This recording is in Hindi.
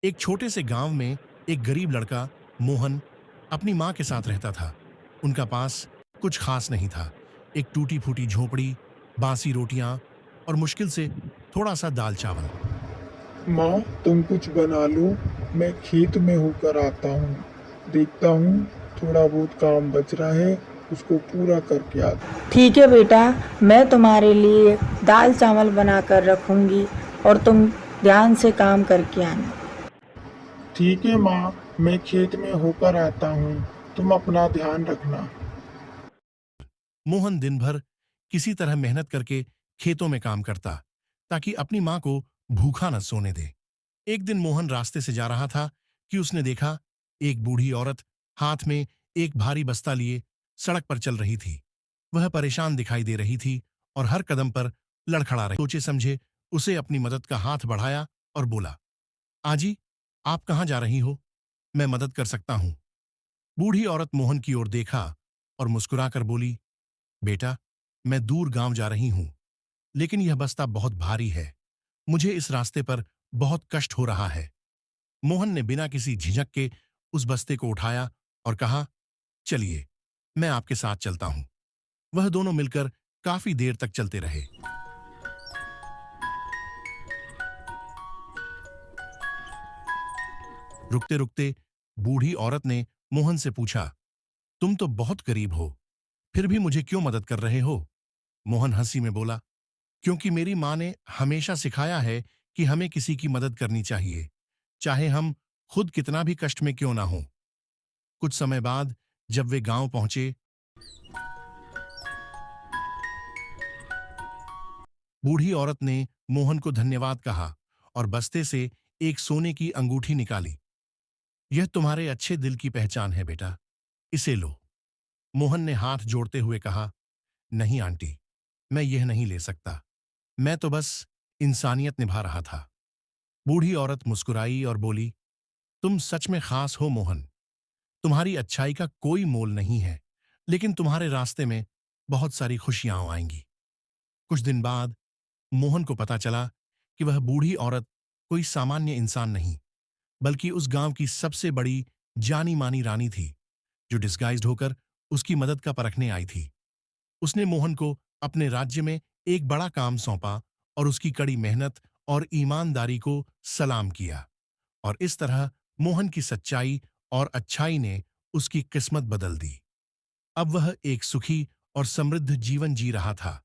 एक छोटे से गांव में एक गरीब लड़का मोहन अपनी मां के साथ रहता था। उनका पास कुछ खास नहीं था। एक टूटी फूटी झोपड़ी, बासी रोटियां और मुश्किल से थोड़ा सा दाल चावल। माँ, तुम कुछ बना लो। मैं खेत में होकर आता हूँ। देखता हूँ, थोड़ा बहुत काम बच रहा है, उसको पूरा करके आता हूँ। ठीक है बेटा, मैं तुम्हारे लिए दाल चावल बना कर रखूँगी और तुम ध्यान से काम करके आना। ठीक है माँ, मैं खेत में होकर आता हूँ। तुम अपना ध्यान रखना। मोहन दिन भर किसी तरह मेहनत करके खेतों में काम करता ताकि अपनी मां को भूखा न सोने दे। एक दिन मोहन रास्ते से जा रहा था कि उसने देखा एक बूढ़ी औरत हाथ में एक भारी बस्ता लिए सड़क पर चल रही थी। वह परेशान दिखाई दे रही थी और हर कदम पर लड़खड़ा रही। सोचे समझे उसे अपनी मदद का हाथ बढ़ाया और बोला, आजी, आप कहाँ जा रही हो? मैं मदद कर सकता हूं। बूढ़ी औरत मोहन की ओर देखा और मुस्कुराकर बोली, बेटा, मैं दूर गांव जा रही हूं, लेकिन यह बस्ता बहुत भारी है। मुझे इस रास्ते पर बहुत कष्ट हो रहा है। मोहन ने बिना किसी झिझक के उस बस्ते को उठाया और कहा, चलिए, मैं आपके साथ चलता हूं। वह दोनों मिलकर काफी देर तक चलते रहे। रुकते रुकते बूढ़ी औरत ने मोहन से पूछा, तुम तो बहुत गरीब हो, फिर भी मुझे क्यों मदद कर रहे हो? मोहन हंसी में बोला, क्योंकि मेरी मां ने हमेशा सिखाया है कि हमें किसी की मदद करनी चाहिए, चाहे हम खुद कितना भी कष्ट में क्यों ना हो। कुछ समय बाद जब वे गांव पहुंचे, बूढ़ी औरत ने मोहन को धन्यवाद कहा और बस्ते से एक सोने की अंगूठी निकाली। यह तुम्हारे अच्छे दिल की पहचान है बेटा, इसे लो। मोहन ने हाथ जोड़ते हुए कहा, नहीं आंटी, मैं यह नहीं ले सकता। मैं तो बस इंसानियत निभा रहा था। बूढ़ी औरत मुस्कुराई और बोली, तुम सच में खास हो मोहन। तुम्हारी अच्छाई का कोई मोल नहीं है, लेकिन तुम्हारे रास्ते में बहुत सारी खुशियां आएंगी। कुछ दिन बाद मोहन को पता चला कि वह बूढ़ी औरत कोई सामान्य इंसान नहीं, बल्कि उस गांव की सबसे बड़ी जानी मानी रानी थी, जो डिस्गाइज्ड होकर उसकी मदद का परखने आई थी। उसने मोहन को अपने राज्य में एक बड़ा काम सौंपा और उसकी कड़ी मेहनत और ईमानदारी को सलाम किया। और इस तरह मोहन की सच्चाई और अच्छाई ने उसकी किस्मत बदल दी। अब वह एक सुखी और समृद्ध जीवन जी रहा था।